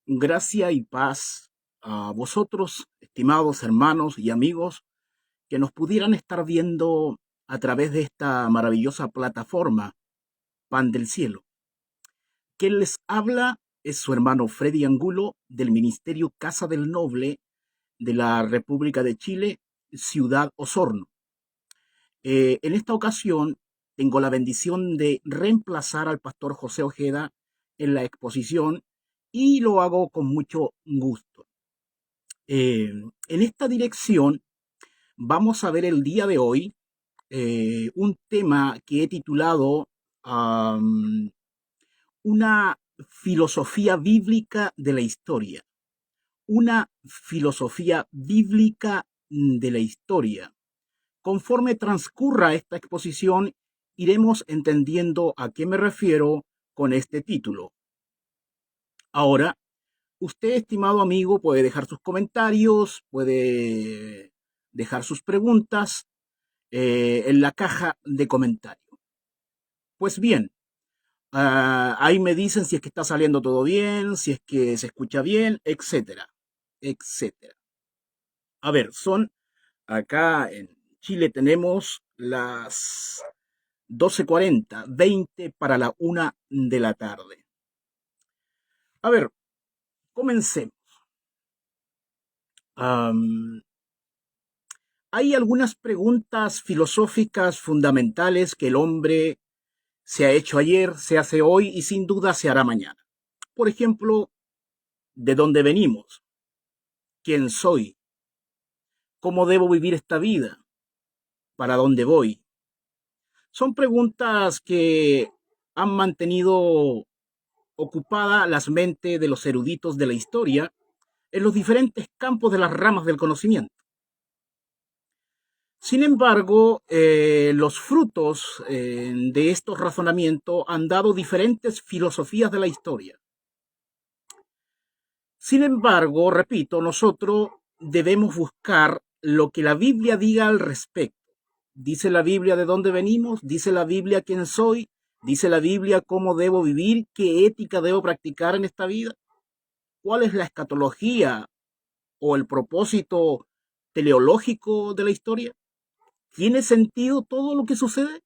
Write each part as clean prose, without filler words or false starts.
Gracia y paz a vosotros, estimados hermanos y amigos, que nos pudieran estar viendo a través de esta maravillosa plataforma, Pan del Cielo. Quien les habla es su hermano Freddy Angulo del Ministerio Casa del Noble de la República de Chile, Ciudad Osorno. En esta ocasión tengo la bendición de reemplazar al pastor José Ojeda en la exposición y lo hago con mucho gusto. En esta dirección vamos a ver el día de hoy un tema que he titulado um, Una filosofía bíblica de la historia. Una filosofía bíblica de la historia. Conforme transcurra esta exposición, iremos entendiendo a qué me refiero con este título. Ahora, usted, estimado amigo, puede dejar sus comentarios, puede dejar sus preguntas en la caja de comentarios. Pues bien, ahí me dicen si es que está saliendo todo bien, si es que se escucha bien, etcétera, etcétera. A ver, acá en Chile tenemos las 12:40, 20 para la 1 de la tarde. A ver, comencemos. Um, Hay algunas preguntas filosóficas fundamentales que el hombre se ha hecho ayer, se hace hoy y sin duda se hará mañana. Por ejemplo, ¿de dónde venimos? ¿Quién soy? ¿Cómo debo vivir esta vida? ¿Para dónde voy? Son preguntas que han mantenido ocupada las mentes de los eruditos de la historia en los diferentes campos de las ramas del conocimiento. Sin embargo, los frutos de estos razonamientos han dado diferentes filosofías de la historia. Sin embargo, repito, nosotros debemos buscar lo que la Biblia diga al respecto. Dice la Biblia de dónde venimos, dice la Biblia quién soy, dice la Biblia cómo debo vivir, qué ética debo practicar en esta vida, cuál es la escatología o el propósito teleológico de la historia. ¿Tiene sentido todo lo que sucede?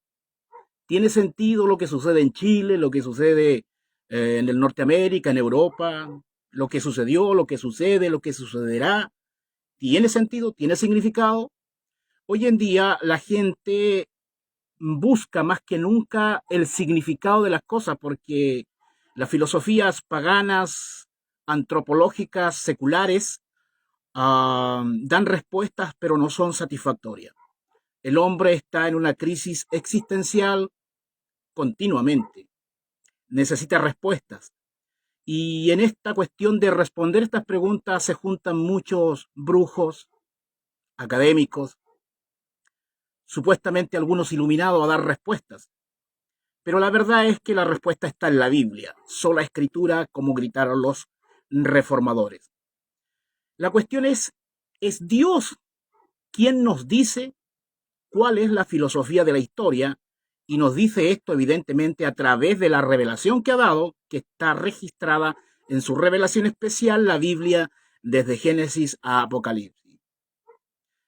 ¿Tiene sentido lo que sucede en Chile, lo que sucede en el Norteamérica, en Europa, lo que sucedió, lo que sucede, lo que sucederá? ¿Tiene sentido? ¿Tiene significado? Hoy en día la gente busca más que nunca el significado de las cosas porque las filosofías paganas, antropológicas, seculares, dan respuestas pero no son satisfactorias. El hombre está en una crisis existencial continuamente. Necesita respuestas. Y en esta cuestión de responder estas preguntas se juntan muchos brujos, académicos, supuestamente algunos iluminados a dar respuestas. Pero la verdad es que la respuesta está en la Biblia, sola escritura, como gritaron los reformadores. La cuestión ¿es Dios quien nos dice cuál es la filosofía de la historia? Y nos dice esto evidentemente a través de la revelación que ha dado, que está registrada en su revelación especial, la Biblia, desde Génesis a Apocalipsis.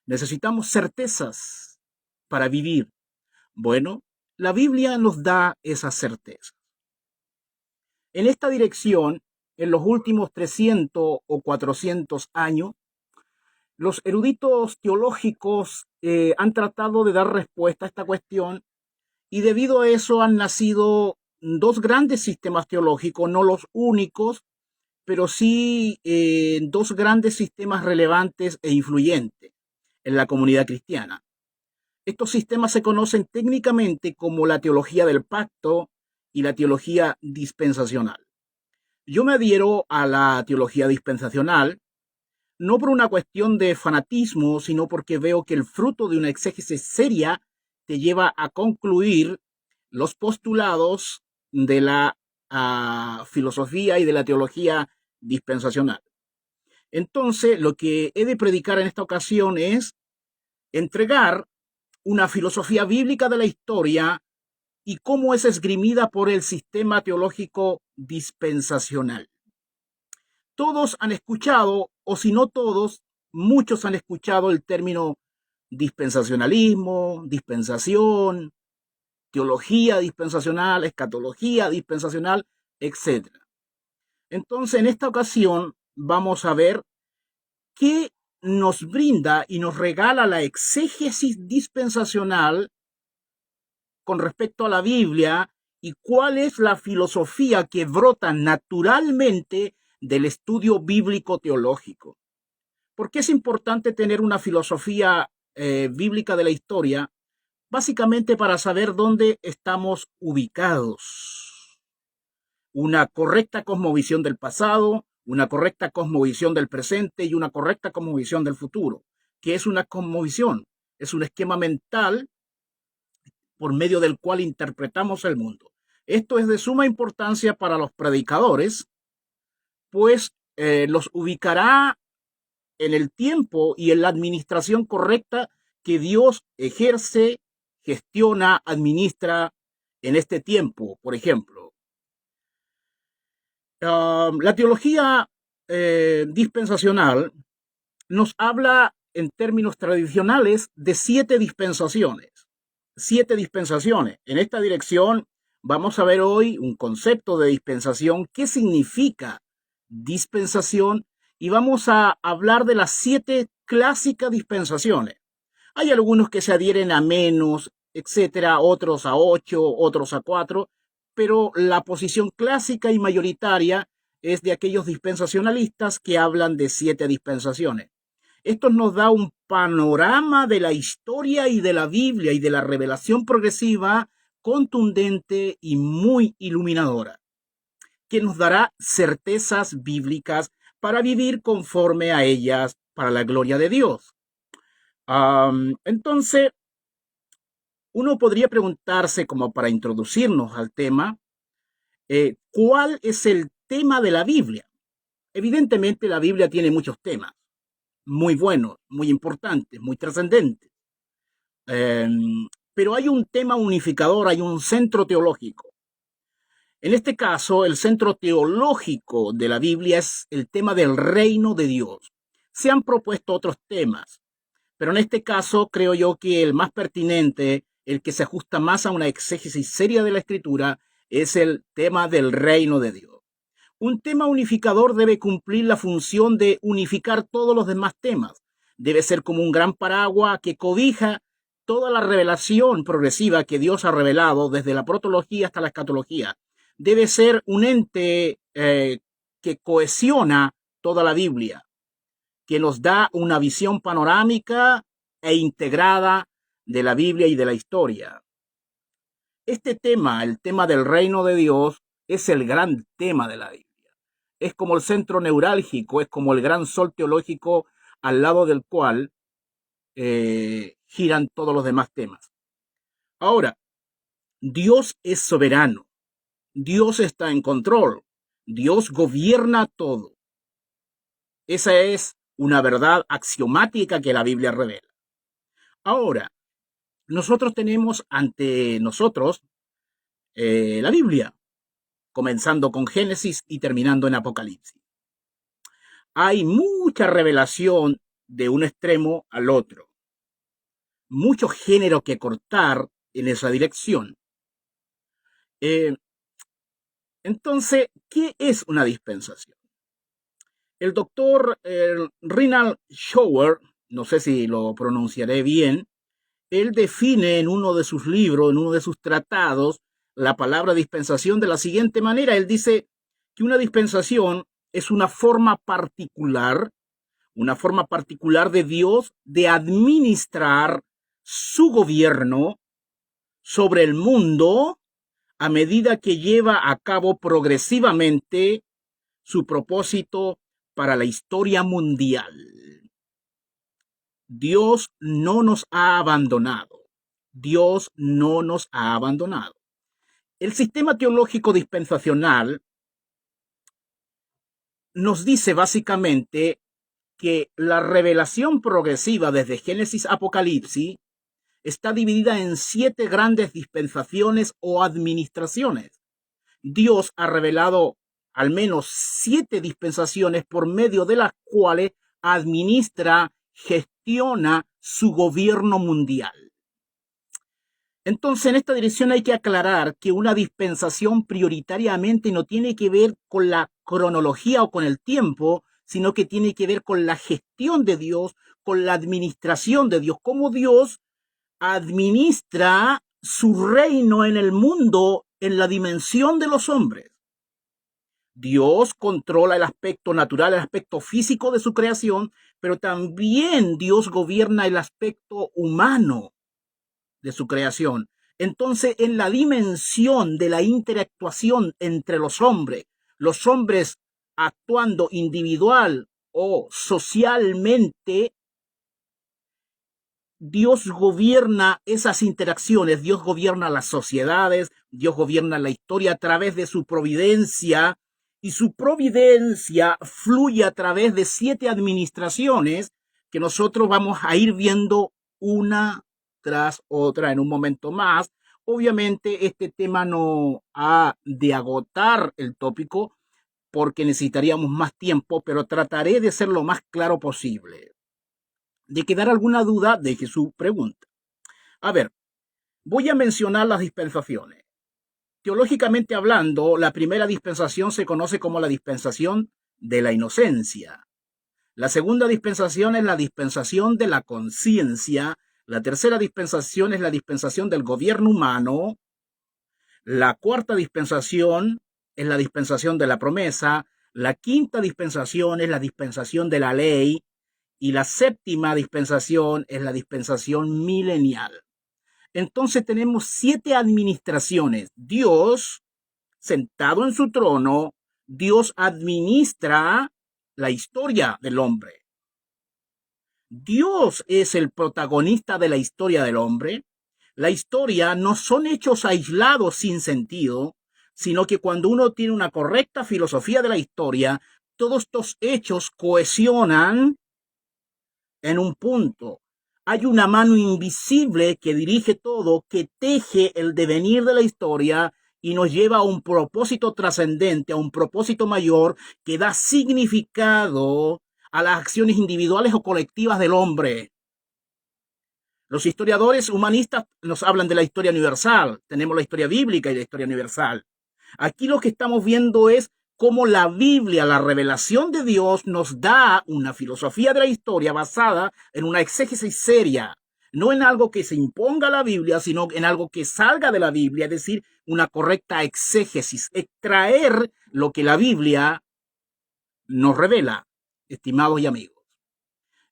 Necesitamos certezas para vivir. Bueno, la Biblia nos da esas certezas. En esta dirección, en los últimos 300 o 400 años, los eruditos teológicos han tratado de dar respuesta a esta cuestión y debido a eso han nacido dos grandes sistemas teológicos, no los únicos, pero sí dos grandes sistemas relevantes e influyentes en la comunidad cristiana. Estos sistemas se conocen técnicamente como la teología del pacto y la teología dispensacional. Yo me adhiero a la teología dispensacional, no por una cuestión de fanatismo, sino porque veo que el fruto de una exégesis seria te lleva a concluir los postulados de la filosofía y de la teología dispensacional. Entonces, lo que he de predicar en esta ocasión es entregar una filosofía bíblica de la historia y cómo es esgrimida por el sistema teológico dispensacional. Todos han escuchado, o si no todos, muchos han escuchado el término dispensacionalismo, dispensación, teología dispensacional, escatología dispensacional, etc. Entonces, en esta ocasión vamos a ver qué nos brinda y nos regala la exégesis dispensacional con respecto a la Biblia y cuál es la filosofía que brota naturalmente del estudio bíblico teológico. ¿Por qué es importante tener una filosofía bíblica de la historia? Básicamente para saber dónde estamos ubicados. Una correcta cosmovisión del pasado, una correcta cosmovisión del presente y una correcta cosmovisión del futuro. ¿Qué es una cosmovisión? Es un esquema mental por medio del cual interpretamos el mundo. Esto es de suma importancia para los predicadores, pues los ubicará en el tiempo y en la administración correcta que Dios ejerce, gestiona, administra en este tiempo. Por ejemplo, la teología dispensacional nos habla en términos tradicionales de 7 dispensaciones. 7 dispensaciones. En esta dirección vamos a ver hoy un concepto de dispensación, qué significa dispensación, y vamos a hablar de las 7 clásicas dispensaciones. Hay algunos que se adhieren a menos, etcétera, otros a 8, otros a 4, pero la posición clásica y mayoritaria es de aquellos dispensacionalistas que hablan de 7 dispensaciones. Esto nos da un panorama de la historia y de la Biblia y de la revelación progresiva contundente y muy iluminadora, que nos dará certezas bíblicas para vivir conforme a ellas para la gloria de Dios. Entonces, uno podría preguntarse, como para introducirnos al tema, ¿cuál es el tema de la Biblia? Evidentemente, la Biblia tiene muchos temas muy buenos, muy importantes, muy trascendentes. Pero hay un tema unificador, hay un centro teológico. En este caso, el centro teológico de la Biblia es el tema del reino de Dios. Se han propuesto otros temas, pero en este caso creo yo que el más pertinente, el que se ajusta más a una exégesis seria de la Escritura, es el tema del reino de Dios. Un tema unificador debe cumplir la función de unificar todos los demás temas. Debe ser como un gran paraguas que cobija toda la revelación progresiva que Dios ha revelado desde la protología hasta la escatología. Debe ser un ente que cohesiona toda la Biblia, que nos da una visión panorámica e integrada de la Biblia y de la historia. Este tema, el tema del reino de Dios, es el gran tema de la Biblia. Es como el centro neurálgico, es como el gran sol teológico al lado del cual giran todos los demás temas. Ahora, Dios es soberano, Dios está en control, Dios gobierna todo. Esa es una verdad axiomática que la Biblia revela. Ahora, nosotros tenemos ante nosotros la Biblia, comenzando con Génesis y terminando en Apocalipsis. Hay mucha revelación de un extremo al otro, mucho género que cortar en esa dirección. Entonces, ¿qué es una dispensación? El doctor Rinald Schauer, no sé si lo pronunciaré bien, él define en uno de sus libros, en uno de sus tratados, la palabra dispensación de la siguiente manera. Él dice que una dispensación es una forma particular de Dios de administrar su gobierno sobre el mundo a medida que lleva a cabo progresivamente su propósito para la historia mundial. Dios no nos ha abandonado. Dios no nos ha abandonado. El sistema teológico dispensacional nos dice básicamente que la revelación progresiva desde Génesis a Apocalipsis está dividida en 7 grandes dispensaciones o administraciones. Dios ha revelado al menos 7 dispensaciones por medio de las cuales administra, gestiona su gobierno mundial. Entonces, en esta dirección hay que aclarar que una dispensación prioritariamente no tiene que ver con la cronología o con el tiempo, sino que tiene que ver con la gestión de Dios, con la administración de Dios, cómo Dios administra su reino en el mundo en la dimensión de los hombres. Dios controla el aspecto natural, el aspecto físico de su creación, pero también Dios gobierna el aspecto humano de su creación. Entonces, en la dimensión de la interactuación entre los hombres actuando individual o socialmente, Dios gobierna esas interacciones, Dios gobierna las sociedades, Dios gobierna la historia a través de su providencia, y su providencia fluye a través de 7 administraciones que nosotros vamos a ir viendo una tras otra en un momento más. Obviamente este tema no ha de agotar el tópico porque necesitaríamos más tiempo, pero trataré de ser lo más claro posible. De quedar alguna duda, deje su pregunta. A ver, voy a mencionar las dispensaciones. Teológicamente hablando, la primera dispensación se conoce como la dispensación de la inocencia. La segunda dispensación es la dispensación de la conciencia. La tercera dispensación es la dispensación del gobierno humano. La cuarta dispensación es la dispensación de la promesa. La quinta dispensación es la dispensación de la ley. Y la séptima dispensación es la dispensación milenial. Entonces tenemos 7 administraciones. Dios, sentado en su trono, Dios administra la historia del hombre. Dios es el protagonista de la historia del hombre. La historia no son hechos aislados sin sentido, sino que cuando uno tiene una correcta filosofía de la historia, todos estos hechos cohesionan en un punto. Hay una mano invisible que dirige todo, que teje el devenir de la historia y nos lleva a un propósito trascendente, a un propósito mayor que da significado a las acciones individuales o colectivas del hombre. Los historiadores humanistas nos hablan de la historia universal. Tenemos la historia bíblica y la historia universal. Aquí lo que estamos viendo es cómo la Biblia, la revelación de Dios, nos da una filosofía de la historia basada en una exégesis seria, no en algo que se imponga a la Biblia, sino en algo que salga de la Biblia, es decir, una correcta exégesis, extraer lo que la Biblia nos revela, estimados y amigos.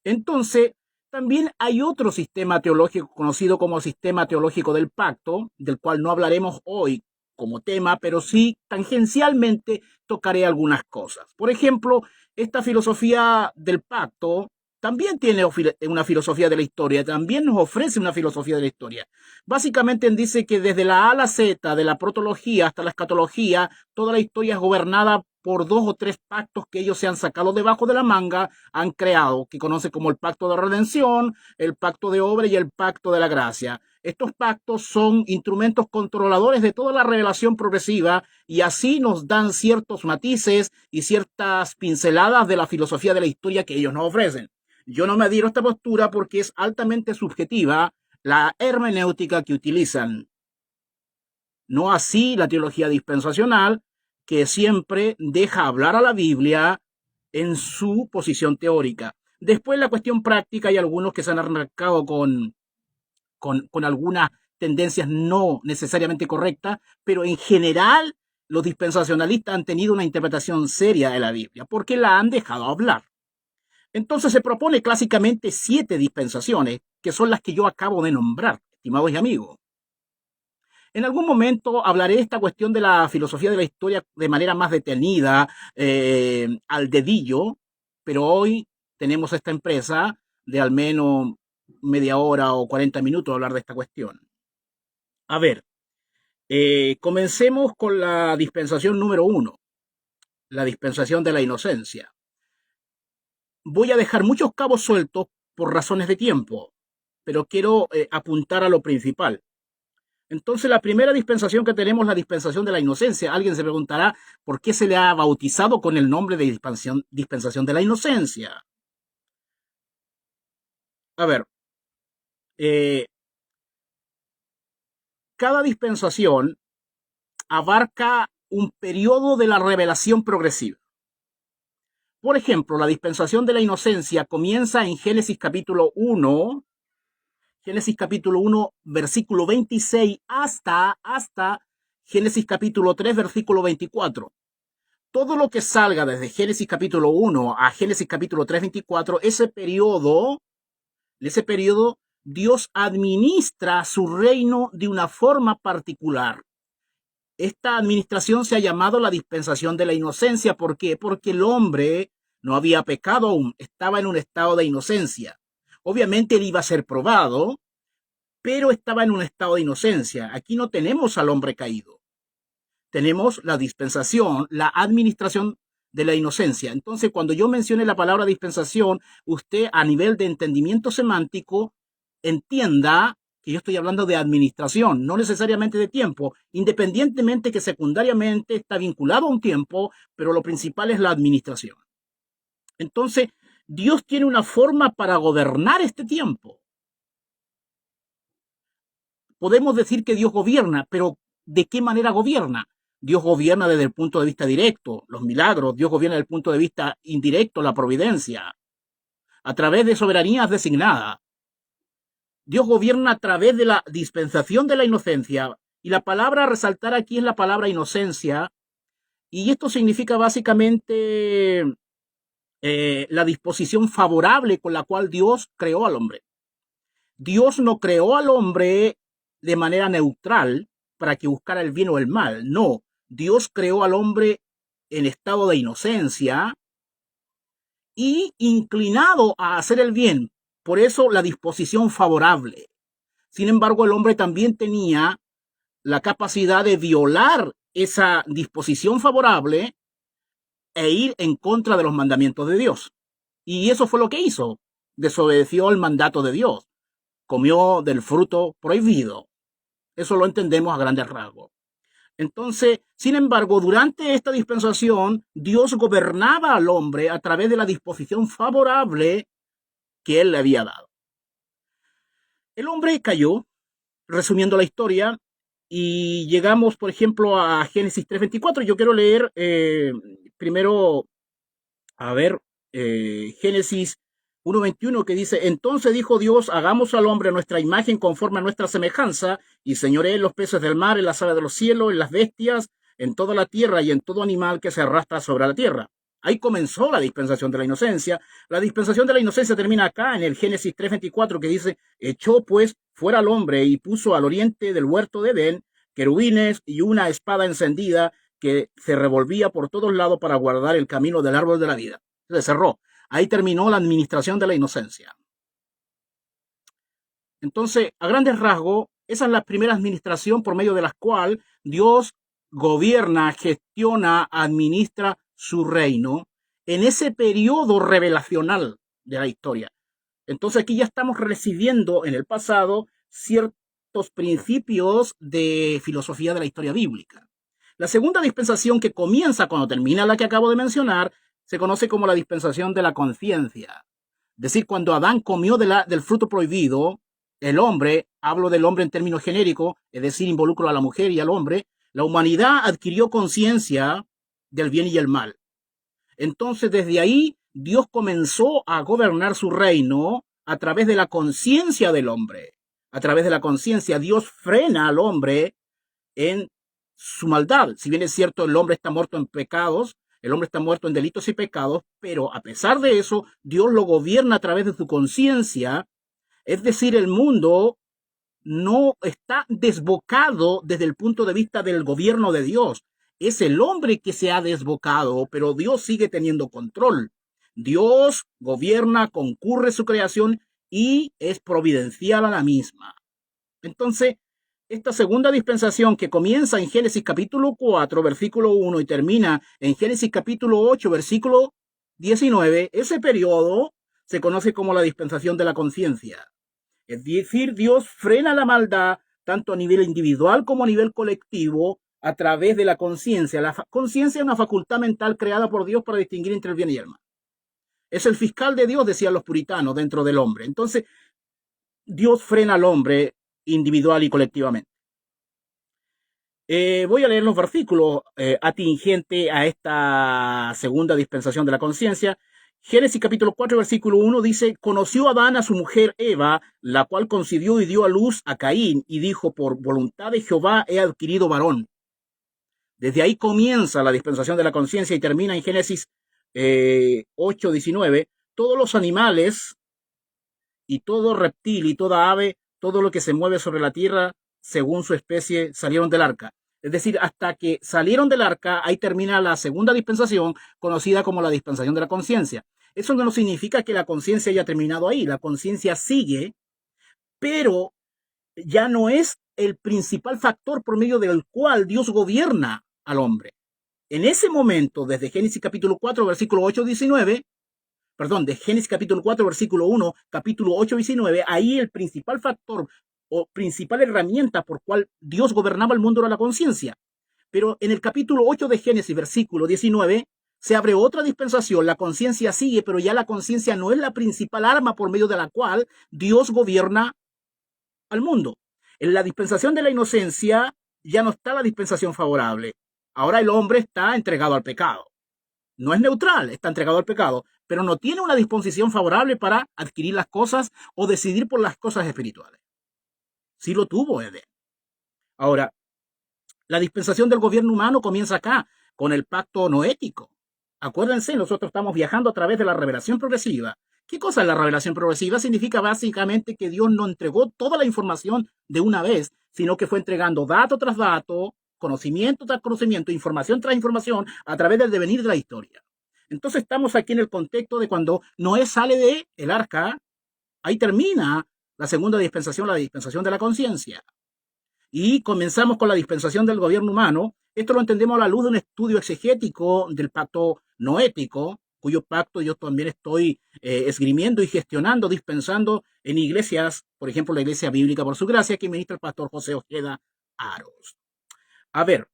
Entonces, también hay otro sistema teológico conocido como sistema teológico del pacto, del cual no hablaremos hoy como tema, pero sí tangencialmente tocaré algunas cosas. Por ejemplo, esta filosofía del pacto también tiene una filosofía de la historia, también nos ofrece una filosofía de la historia. Básicamente dice que desde la A a la Z, de la protología hasta la escatología, toda la historia es gobernada por 2 o 3 pactos que ellos se han sacado debajo de la manga, han creado, que conoce como el pacto de redención, el pacto de obra y el pacto de la gracia. Estos pactos son instrumentos controladores de toda la revelación progresiva y así nos dan ciertos matices y ciertas pinceladas de la filosofía de la historia que ellos nos ofrecen. Yo no me adhiero a esta postura porque es altamente subjetiva la hermenéutica que utilizan. No así la teología dispensacional, que siempre deja hablar a la Biblia en su posición teórica. Después la cuestión práctica, hay algunos que se han arrancado con algunas tendencias no necesariamente correctas, pero en general los dispensacionalistas han tenido una interpretación seria de la Biblia, porque la han dejado hablar. Entonces se propone clásicamente 7 dispensaciones, que son las que yo acabo de nombrar, estimados y amigos. En algún momento hablaré de esta cuestión de la filosofía de la historia de manera más detenida, al dedillo, pero hoy tenemos esta empresa de al menos media hora o 40 minutos a hablar de esta cuestión. A ver, comencemos con la dispensación número 1, la dispensación de la inocencia. Voy a dejar muchos cabos sueltos por razones de tiempo, pero quiero apuntar a lo principal. Entonces, la primera dispensación que tenemos es la dispensación de la inocencia. Alguien se preguntará por qué se le ha bautizado con el nombre de dispensación de la inocencia. A ver, eh, cada dispensación abarca un periodo de la revelación progresiva. Por ejemplo, la dispensación de la inocencia comienza en Génesis capítulo 1, versículo 26, hasta Génesis capítulo 3, versículo 24. Todo lo que salga desde Génesis capítulo 1 a Génesis capítulo 3, 24, ese periodo, Dios administra su reino de una forma particular. Esta administración se ha llamado la dispensación de la inocencia. ¿Por qué? Porque el hombre no había pecado aún, estaba en un estado de inocencia. Obviamente él iba a ser probado, pero estaba en un estado de inocencia. Aquí no tenemos al hombre caído. Tenemos la dispensación, la administración de la inocencia. Entonces, cuando yo mencione la palabra dispensación, usted a nivel de entendimiento semántico entienda que yo estoy hablando de administración, no necesariamente de tiempo, independientemente que secundariamente está vinculado a un tiempo, pero lo principal es la administración. Entonces, Dios tiene una forma para gobernar este tiempo. Podemos decir que Dios gobierna, pero ¿de qué manera gobierna? Dios gobierna desde el punto de vista directo, los milagros. Dios gobierna desde el punto de vista indirecto, la providencia, a través de soberanías designadas. Dios gobierna a través de la dispensación de la inocencia. Y la palabra a resaltar aquí es la palabra inocencia. Y esto significa básicamente la disposición favorable con la cual Dios creó al hombre. Dios no creó al hombre de manera neutral para que buscara el bien o el mal. No, Dios creó al hombre en estado de inocencia y inclinado a hacer el bien. Por eso la disposición favorable. Sin embargo, el hombre también tenía la capacidad de violar esa disposición favorable e ir en contra de los mandamientos de Dios. Y eso fue lo que hizo. Desobedeció el mandato de Dios. Comió del fruto prohibido. Eso lo entendemos a grandes rasgos. Entonces, sin embargo, durante esta dispensación, Dios gobernaba al hombre a través de la disposición favorable que él le había dado. El hombre cayó, resumiendo la historia, y llegamos, por ejemplo, a Génesis 3:24. Yo quiero leer primero, Génesis 1:21, que dice: entonces dijo Dios, hagamos al hombre a nuestra imagen conforme a nuestra semejanza, y señoree en los peces del mar, en las aves de los cielos, en las bestias, en toda la tierra y en todo animal que se arrastra sobre la tierra. Ahí comenzó la dispensación de la inocencia. La dispensación de la inocencia termina acá en el Génesis 3:24, que dice: echó pues fuera al hombre y puso al oriente del huerto de Edén querubines y una espada encendida que se revolvía por todos lados para guardar el camino del árbol de la vida. Se cerró. Ahí terminó la administración de la inocencia. Entonces, a grandes rasgos, esa es la primera administración por medio de la cual Dios gobierna, gestiona, administra su reino en ese periodo revelacional de la historia. Entonces aquí ya estamos recibiendo en el pasado ciertos principios de filosofía de la historia bíblica. La segunda dispensación, que comienza cuando termina la que acabo de mencionar, se conoce como la dispensación de la conciencia. Es decir, cuando Adán comió del fruto prohibido, el hombre, hablo del hombre en términos genéricos, es decir, involucro a la mujer y al hombre, la humanidad adquirió conciencia del bien y el mal. Entonces, desde ahí, Dios comenzó a gobernar su reino a través de la conciencia del hombre. A través de la conciencia, Dios frena al hombre en su maldad. Si bien es cierto, el hombre está muerto en pecados, el hombre está muerto en delitos y pecados, pero a pesar de eso, Dios lo gobierna a través de su conciencia. Es decir, el mundo no está desbocado desde el punto de vista del gobierno de Dios. Es el hombre que se ha desbocado, pero Dios sigue teniendo control. Dios gobierna, concurre su creación y es providencial a la misma. Entonces, esta segunda dispensación, que comienza en Génesis capítulo 4, versículo 1 y termina en Génesis capítulo 8, versículo 19, ese periodo se conoce como la dispensación de la conciencia. Es decir, Dios frena la maldad tanto a nivel individual como a nivel colectivo, a través de la conciencia. La conciencia es una facultad mental creada por Dios para distinguir entre el bien y el mal. Es el fiscal de Dios, decían los puritanos, dentro del hombre. Entonces, Dios frena al hombre individual y colectivamente. Voy a leer los versículos atingentes a esta segunda dispensación de la conciencia. Génesis capítulo 4, versículo 1 dice, conoció Adán a su mujer Eva, la cual concibió y dio a luz a Caín, y dijo, por voluntad de Jehová he adquirido varón. Desde ahí comienza la dispensación de la conciencia y termina en Génesis 8, 19. Todos los animales y todo reptil y toda ave, todo lo que se mueve sobre la tierra, según su especie, salieron del arca. Es decir, hasta que salieron del arca, ahí termina la segunda dispensación, conocida como la dispensación de la conciencia. Eso no significa que la conciencia haya terminado ahí. La conciencia sigue, pero ya no es el principal factor por medio del cual Dios gobierna al hombre. En ese momento, desde Génesis capítulo 4, versículo 8, 19, de Génesis capítulo 4, versículo 1, capítulo 8, 19, ahí el principal factor o principal herramienta por cual Dios gobernaba el mundo era la conciencia. Pero en el capítulo 8 de Génesis, versículo 19, se abre otra dispensación, la conciencia sigue, pero ya la conciencia no es la principal arma por medio de la cual Dios gobierna al mundo. En la dispensación de la inocencia ya no está la dispensación favorable. Ahora el hombre está entregado al pecado. No es neutral, está entregado al pecado, pero no tiene una disposición favorable para adquirir las cosas o decidir por las cosas espirituales. Sí lo tuvo Edén. Ahora, la dispensación del gobierno humano comienza acá, con el pacto noético. Acuérdense, nosotros estamos viajando a través de la revelación progresiva. ¿Qué cosa es la revelación progresiva? Significa básicamente que Dios no entregó toda la información de una vez, sino que fue entregando dato tras dato, conocimiento tras conocimiento, información tras información, a través del devenir de la historia. Entonces estamos aquí en el contexto de cuando Noé sale del arca, ahí termina la segunda dispensación, la dispensación de la conciencia. Y comenzamos con la dispensación del gobierno humano. Esto lo entendemos a la luz de un estudio exegético del pacto noético, cuyo pacto yo también estoy esgrimiendo y gestionando, dispensando en iglesias, por ejemplo, la Iglesia Bíblica por su gracia, que ministra el pastor José Ojeda Aros. A ver,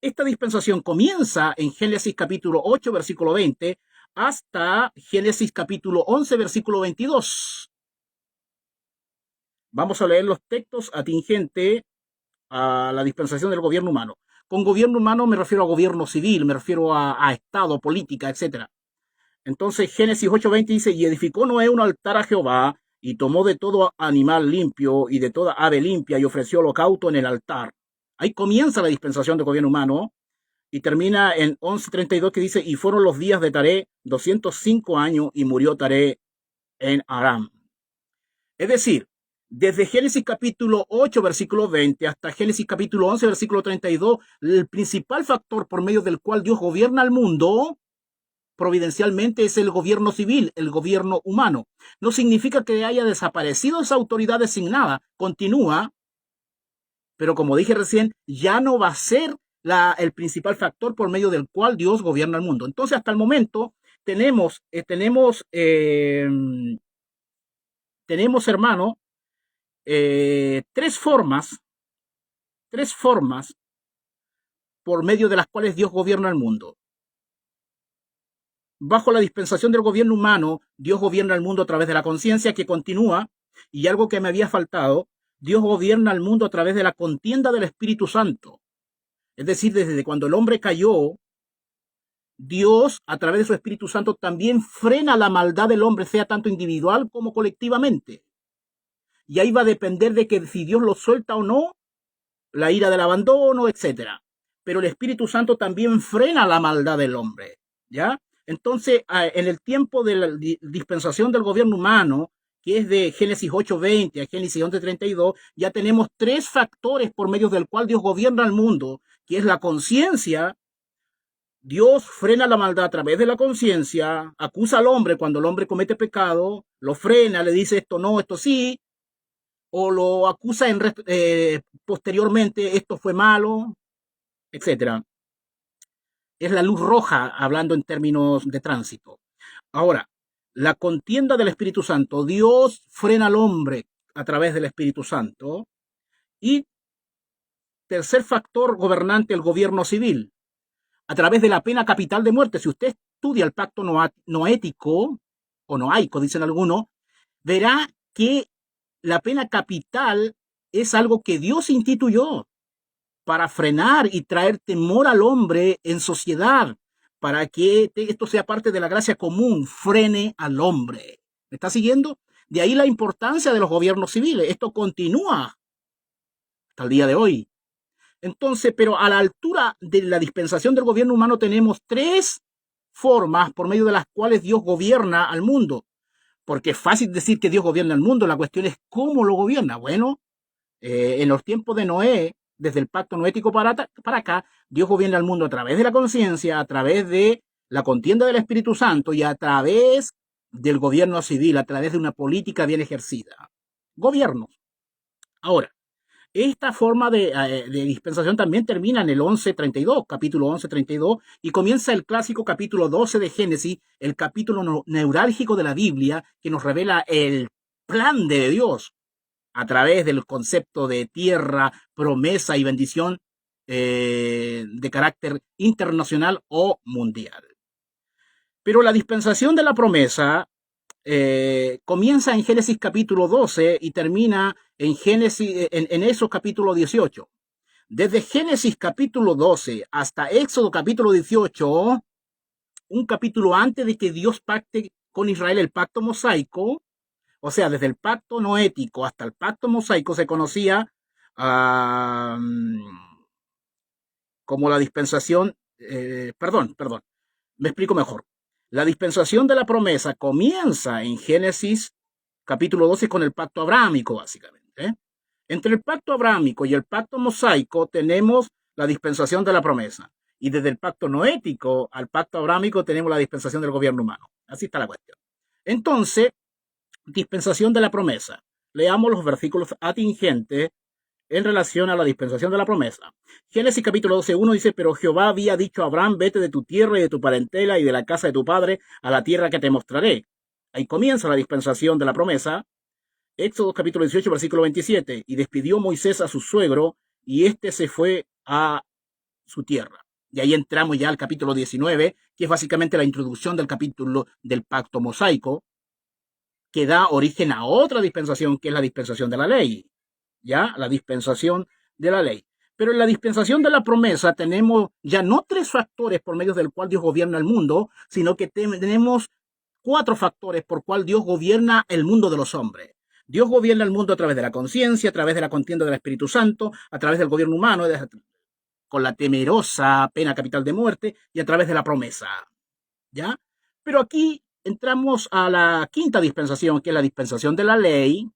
esta dispensación comienza en Génesis capítulo 8, versículo 20, hasta Génesis capítulo 11, versículo 22. Vamos a leer los textos atingentes a la dispensación del gobierno humano. Con gobierno humano me refiero a gobierno civil, me refiero a Estado, política, etc. Entonces Génesis 8:20 dice, y edificó Noé un altar a Jehová, y tomó de todo animal limpio y de toda ave limpia, y ofreció holocausto en el altar. Ahí comienza la dispensación del gobierno humano, y termina en 11:32 que dice, y fueron los días de Taré 205 años, y murió Taré en Aram. Es decir, desde Génesis capítulo 8, versículo 20, hasta Génesis capítulo 11, versículo 32, el principal factor por medio del cual Dios gobierna el mundo providencialmente es el gobierno civil, el gobierno humano. No significa que haya desaparecido esa autoridad designada, continúa, pero como dije recién, ya no va a ser el principal factor por medio del cual Dios gobierna el mundo. Entonces, hasta el momento, tenemos hermano, tres formas por medio de las cuales Dios gobierna el mundo. Bajo la dispensación del gobierno humano, Dios gobierna el mundo a través de la conciencia que continúa, y algo que me había faltado, Dios gobierna el mundo a través de la contienda del Espíritu Santo. Es decir, desde cuando el hombre cayó, Dios, a través de su Espíritu Santo, también frena la maldad del hombre, sea tanto individual como colectivamente. Y ahí va a depender de que si Dios lo suelta o no, la ira del abandono, etc. Pero el Espíritu Santo también frena la maldad del hombre, ¿ya? Entonces, en el tiempo de la dispensación del gobierno humano, que es de Génesis 8:20 a Génesis 11:32, ya tenemos tres factores por medio del cual Dios gobierna el mundo, que es la conciencia. Dios frena la maldad a través de la conciencia, acusa al hombre cuando el hombre comete pecado, lo frena, le dice esto no, esto sí, o lo acusa posteriormente, esto fue malo, etc. Es la luz roja, hablando en términos de tránsito. Ahora, la contienda del Espíritu Santo, Dios frena al hombre a través del Espíritu Santo, y tercer factor gobernante, el gobierno civil, a través de la pena capital de muerte. Si usted estudia el pacto noético, o noaico, dicen algunos, verá que la pena capital es algo que Dios instituyó para frenar y traer temor al hombre en sociedad, para que esto sea parte de la gracia común, frene al hombre. ¿Me está siguiendo? De ahí la importancia de los gobiernos civiles. Esto continúa hasta el día de hoy. Entonces, pero a la altura de la dispensación del gobierno humano tenemos tres formas por medio de las cuales Dios gobierna al mundo. Porque es fácil decir que Dios gobierna el mundo, la cuestión es cómo lo gobierna. Bueno, en los tiempos de Noé, desde el pacto noético para acá, Dios gobierna el mundo a través de la conciencia, a través de la contienda del Espíritu Santo y a través del gobierno civil, a través de una política bien ejercida. Gobiernos. Ahora, esta forma de dispensación también termina en el 11:32, capítulo 11:32, y comienza el clásico capítulo 12 de Génesis, el capítulo neurálgico de la Biblia, que nos revela el plan de Dios a través del concepto de tierra, promesa y bendición de carácter internacional o mundial. Pero la dispensación de la promesa comienza en Génesis capítulo 12 y termina en Éxodo capítulo 18. Desde Génesis capítulo 12 hasta Éxodo capítulo 18, un capítulo antes de que Dios pacte con Israel el pacto mosaico, o sea, desde el pacto noético hasta el pacto mosaico se conocía como la dispensación, perdón, me explico mejor. La dispensación de la promesa comienza en Génesis capítulo 12 con el pacto abrámico, básicamente. Entre el pacto abrámico y el pacto mosaico tenemos la dispensación de la promesa. Y desde el pacto noético al pacto abrámico tenemos la dispensación del gobierno humano. Así está la cuestión. Entonces, dispensación de la promesa. Leamos los versículos atingentes en relación a la dispensación de la promesa. Génesis capítulo 12:1 dice: pero Jehová había dicho a Abraham: vete de tu tierra y de tu parentela y de la casa de tu padre a la tierra que te mostraré. Ahí comienza la dispensación de la promesa. Éxodo capítulo 18, versículo 27. Y despidió Moisés a su suegro, y éste se fue a su tierra. Y ahí entramos ya al capítulo 19, que es básicamente la introducción del capítulo del pacto mosaico, que da origen a otra dispensación, que es la dispensación de la ley. ¿Ya? La dispensación de la ley. Pero en la dispensación de la promesa tenemos ya no tres factores por medio del cual Dios gobierna el mundo, sino que tenemos cuatro factores por cual Dios gobierna el mundo de los hombres. Dios gobierna el mundo a través de la conciencia, a través de la contienda del Espíritu Santo, a través del gobierno humano, con la temerosa pena capital de muerte y a través de la promesa. ¿Ya? Pero aquí entramos a la quinta dispensación, que es la dispensación de la ley,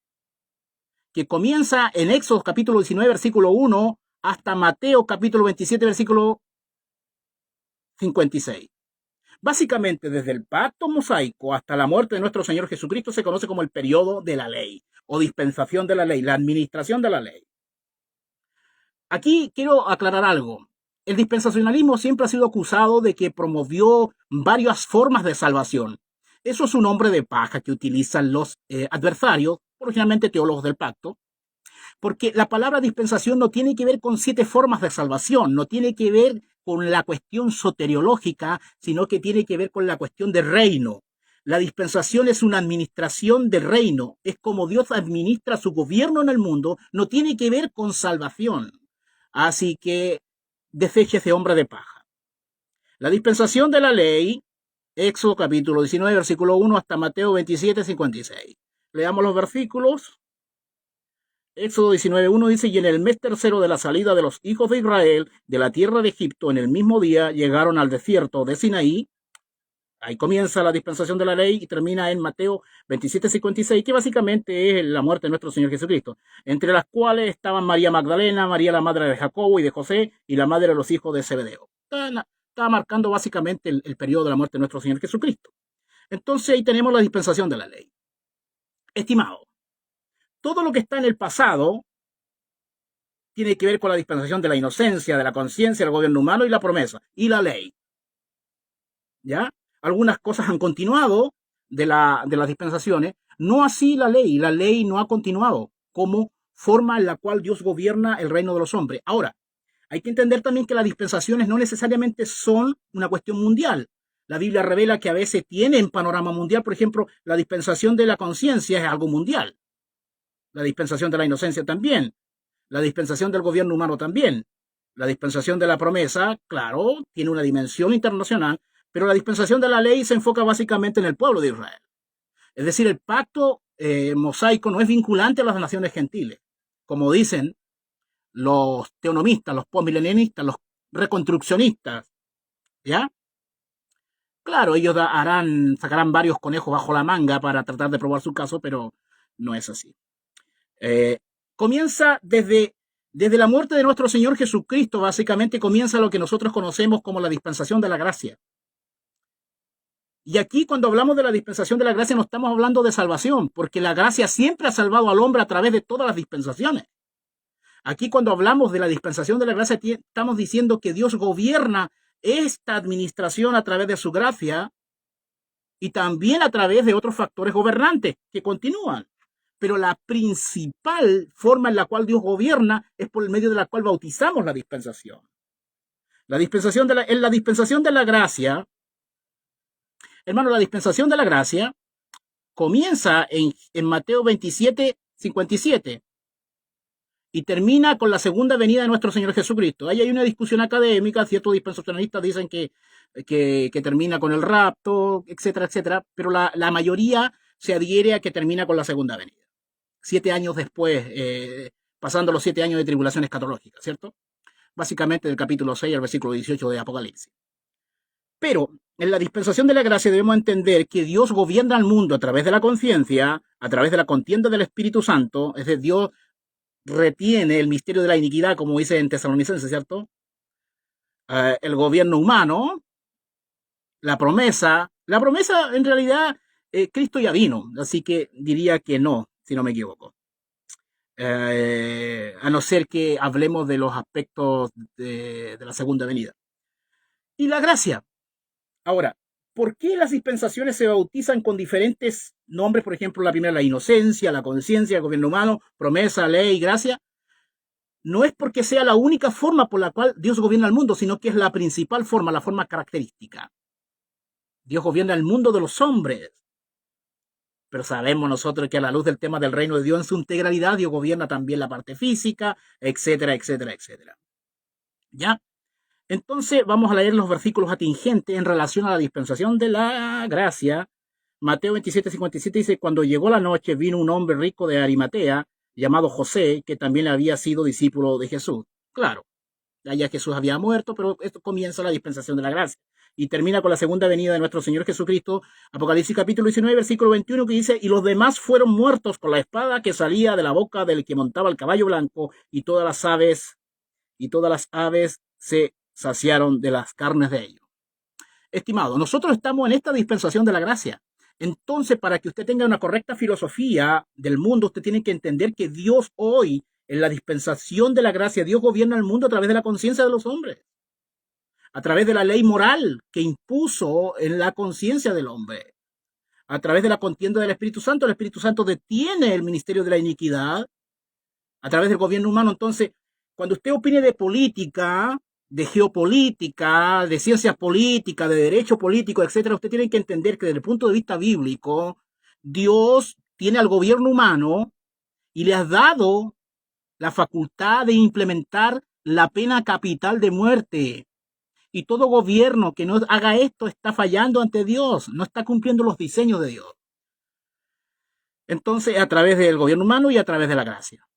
que comienza en Éxodo capítulo 19, versículo 1, hasta Mateo capítulo 27, versículo 56. Básicamente, desde el pacto mosaico hasta la muerte de nuestro Señor Jesucristo se conoce como el periodo de la ley, o dispensación de la ley, la administración de la ley. Aquí quiero aclarar algo. El dispensacionalismo siempre ha sido acusado de que promovió varias formas de salvación. Eso es un nombre de paja que utilizan los adversarios, originalmente teólogos del pacto, porque la palabra dispensación no tiene que ver con 7 formas de salvación, no tiene que ver con la cuestión soteriológica, sino que tiene que ver con la cuestión de reino. La dispensación es una administración de reino, es como Dios administra su gobierno en el mundo, no tiene que ver con salvación. Así que deseche ese hombre de paja. La dispensación de la ley, Éxodo capítulo 19, versículo 1 hasta Mateo 27, 56. Leamos los versículos. Éxodo 19:1 dice: y en el mes tercero de la salida de los hijos de Israel de la tierra de Egipto, en el mismo día llegaron al desierto de Sinaí. Ahí comienza la dispensación de la ley y termina en Mateo 27:56, que básicamente es la muerte de nuestro Señor Jesucristo, entre las cuales estaban María Magdalena, María la madre de Jacobo y de José, y la madre de los hijos de Zebedeo. Estaba marcando básicamente el periodo de la muerte de nuestro Señor Jesucristo. Entonces ahí tenemos la dispensación de la ley. Estimado, todo lo que está en el pasado tiene que ver con la dispensación de la inocencia, de la conciencia, del gobierno humano y la promesa, y la ley. ¿Ya? Algunas cosas han continuado de las dispensaciones, no así la ley no ha continuado como forma en la cual Dios gobierna el reino de los hombres. Ahora, Hay que entender también que las dispensaciones no necesariamente son una cuestión mundial. La Biblia revela que a veces tienen panorama mundial. Por ejemplo, la dispensación de la conciencia es algo mundial. La dispensación de la inocencia también. La dispensación del gobierno humano también. La dispensación de la promesa, claro, tiene una dimensión internacional, pero la dispensación de la ley se enfoca básicamente en el pueblo de Israel. Es decir, el pacto mosaico no es vinculante a las naciones gentiles, como dicen los teonomistas, los postmilenianistas, los reconstruccionistas, ¿ya? Claro, ellos sacarán varios conejos bajo la manga para tratar de probar su caso, pero no es así. Comienza desde la muerte de nuestro Señor Jesucristo, básicamente comienza lo que nosotros conocemos como la dispensación de la gracia. Y aquí cuando hablamos de la dispensación de la gracia no estamos hablando de salvación, porque la gracia siempre ha salvado al hombre a través de todas las dispensaciones. Aquí cuando hablamos de la dispensación de la gracia estamos diciendo que Dios gobierna esta administración a través de su gracia y también a través de otros factores gobernantes que continúan. Pero la principal forma en la cual Dios gobierna es por el medio de la cual bautizamos la dispensación. En la dispensación de la gracia, hermano, la dispensación de la gracia comienza en Mateo 27, 57 y termina con la segunda venida de nuestro Señor Jesucristo. Ahí hay una discusión académica, ciertos dispensacionalistas dicen que termina con el rapto, etcétera, etcétera, pero la mayoría se adhiere a que termina con la segunda venida. 7 años después, pasando los 7 años de tribulación escatológica, ¿cierto? Básicamente del capítulo 6 al versículo 18 de Apocalipsis. Pero en la dispensación de la gracia debemos entender que Dios gobierna al mundo a través de la conciencia, a través de la contienda del Espíritu Santo, es decir, Dios retiene el misterio de la iniquidad, como dice en Tesalonicenses, ¿cierto? El gobierno humano, la promesa en realidad, Cristo ya vino, así que diría que no, si no me equivoco. A no ser que hablemos de los aspectos de la segunda venida. Y la gracia. Ahora, ¿por qué las dispensaciones se bautizan con diferentes nombres? Por ejemplo, la primera, la inocencia, la conciencia, el gobierno humano, promesa, ley, gracia. No es porque sea la única forma por la cual Dios gobierna el mundo, sino que es la principal forma, la forma característica. Dios gobierna el mundo de los hombres. Pero sabemos nosotros que a la luz del tema del reino de Dios en su integralidad, Dios gobierna también la parte física, etcétera, etcétera, etcétera. ¿Ya? Entonces vamos a leer los versículos atingentes en relación a la dispensación de la gracia. Mateo 27, 57 dice, cuando llegó la noche vino un hombre rico de Arimatea, llamado José, que también había sido discípulo de Jesús. Claro, ya Jesús había muerto, pero esto comienza la dispensación de la gracia. Y termina con la segunda venida de nuestro Señor Jesucristo, Apocalipsis capítulo 19, versículo 21, que dice, y los demás fueron muertos con la espada que salía de la boca del que montaba el caballo blanco, y todas las aves se saciaron de las carnes de ellos. Estimado, nosotros estamos en esta dispensación de la gracia. Entonces, para que usted tenga una correcta filosofía del mundo, usted tiene que entender que Dios hoy, en la dispensación de la gracia, Dios gobierna el mundo a través de la conciencia de los hombres, a través de la ley moral que impuso en la conciencia del hombre, a través de la contienda del Espíritu Santo. El Espíritu Santo detiene el ministerio de la iniquidad a través del gobierno humano. Entonces, cuando usted opine de política, de geopolítica, de ciencias políticas, de derecho político, etcétera, usted tiene que entender que desde el punto de vista bíblico, Dios tiene al gobierno humano y le ha dado la facultad de implementar la pena capital de muerte. Y todo gobierno que no haga esto está fallando ante Dios, no está cumpliendo los diseños de Dios. Entonces, a través del gobierno humano y a través de la gracia.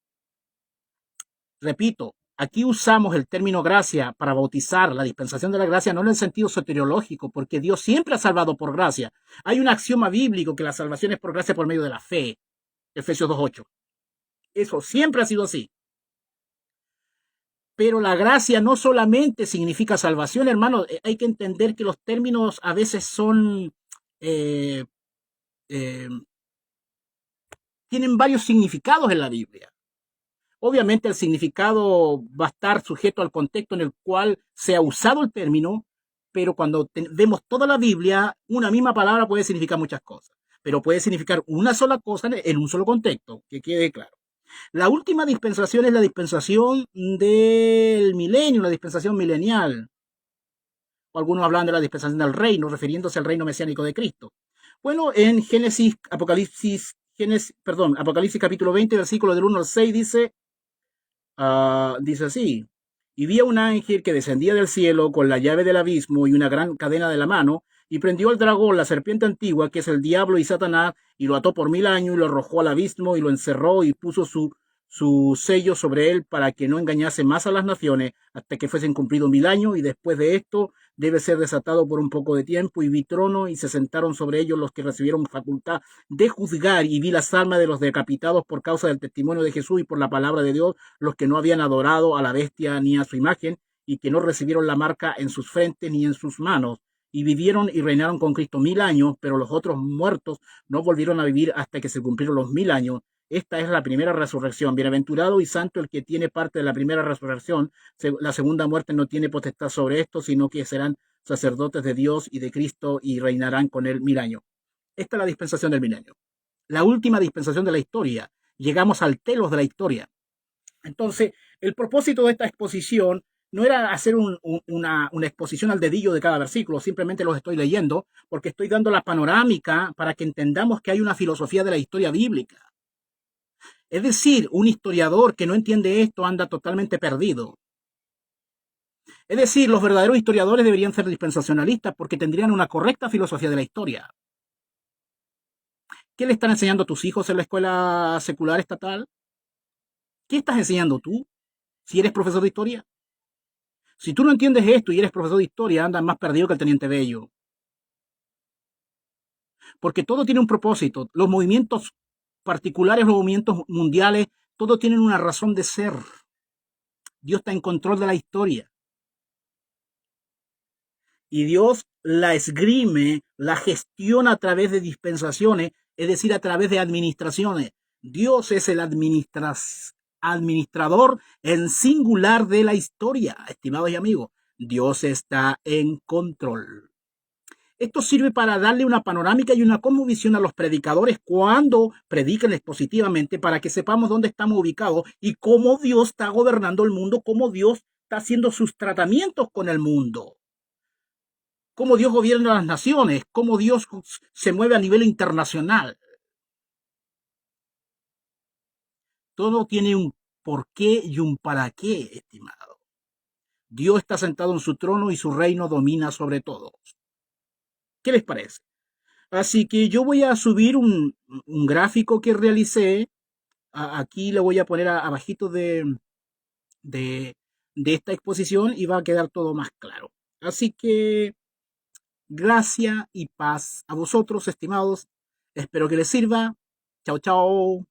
Repito, aquí usamos el término gracia para bautizar la dispensación de la gracia, no en el sentido soteriológico, porque Dios siempre ha salvado por gracia. Hay un axioma bíblico que la salvación es por gracia por medio de la fe. Efesios 2:8. Eso siempre ha sido así. Pero la gracia no solamente significa salvación, hermano. Hay que entender que los términos a veces tienen varios significados en la Biblia. Obviamente el significado va a estar sujeto al contexto en el cual se ha usado el término, pero cuando vemos toda la Biblia, una misma palabra puede significar muchas cosas, pero puede significar una sola cosa en un solo contexto, que quede claro. La última dispensación es la dispensación del milenio, la dispensación milenial. O algunos hablan de la dispensación del reino, refiriéndose al reino mesiánico de Cristo. Bueno, en Apocalipsis capítulo 20, versículo del 1 al 6 dice así: y vi a un ángel que descendía del cielo con la llave del abismo y una gran cadena de la mano, y prendió al dragón, la serpiente antigua, que es el diablo y Satanás, y lo ató por 1000 años, y lo arrojó al abismo, y lo encerró, y puso su sello sobre él para que no engañase más a las naciones hasta que fuesen cumplidos 1000 años, y después de esto debe ser desatado por un poco de tiempo. Y vi trono, y se sentaron sobre ellos los que recibieron facultad de juzgar, y vi las almas de los decapitados por causa del testimonio de Jesús y por la palabra de Dios, los que no habían adorado a la bestia ni a su imagen, y que no recibieron la marca en sus frentes ni en sus manos. Y vivieron y reinaron con Cristo 1000 años, pero los otros muertos no volvieron a vivir hasta que se cumplieron los 1000 años. Esta es la primera resurrección. Bienaventurado y santo el que tiene parte de la primera resurrección. La segunda muerte no tiene potestad sobre esto, sino que serán sacerdotes de Dios y de Cristo y reinarán con él 1000 años. Esta es la dispensación del milenio. La última dispensación de la historia. Llegamos al telos de la historia. Entonces, el propósito de esta exposición no era hacer una exposición al dedillo de cada versículo, simplemente los estoy leyendo porque estoy dando la panorámica para que entendamos que hay una filosofía de la historia bíblica. Es decir, un historiador que no entiende esto anda totalmente perdido. Es decir, los verdaderos historiadores deberían ser dispensacionalistas porque tendrían una correcta filosofía de la historia. ¿Qué le están enseñando a tus hijos en la escuela secular estatal? ¿Qué estás enseñando tú si eres profesor de historia? Si tú no entiendes esto y eres profesor de historia, andas más perdido que el teniente Bello. Porque todo tiene un propósito. Los movimientos particulares, los movimientos mundiales, todos tienen una razón de ser. Dios está en control de la historia. Y Dios la esgrime, la gestiona a través de dispensaciones, es decir, a través de administraciones. Dios es el administrador en singular de la historia, estimados y amigos. Dios está en control. Esto sirve para darle una panorámica y una cosmovisión a los predicadores cuando prediquen expositivamente, para que sepamos dónde estamos ubicados y cómo Dios está gobernando el mundo, cómo Dios está haciendo sus tratamientos con el mundo, cómo Dios gobierna las naciones, cómo Dios se mueve a nivel internacional. Todo tiene un porqué y un para qué, estimado. Dios está sentado en su trono y su reino domina sobre todos. ¿Qué les parece? Así que yo voy a subir un gráfico que realicé. Aquí le voy a poner abajito de, de esta exposición y va a quedar todo más claro. Así que gracia y paz a vosotros, estimados. Espero que les sirva. Chao, chao.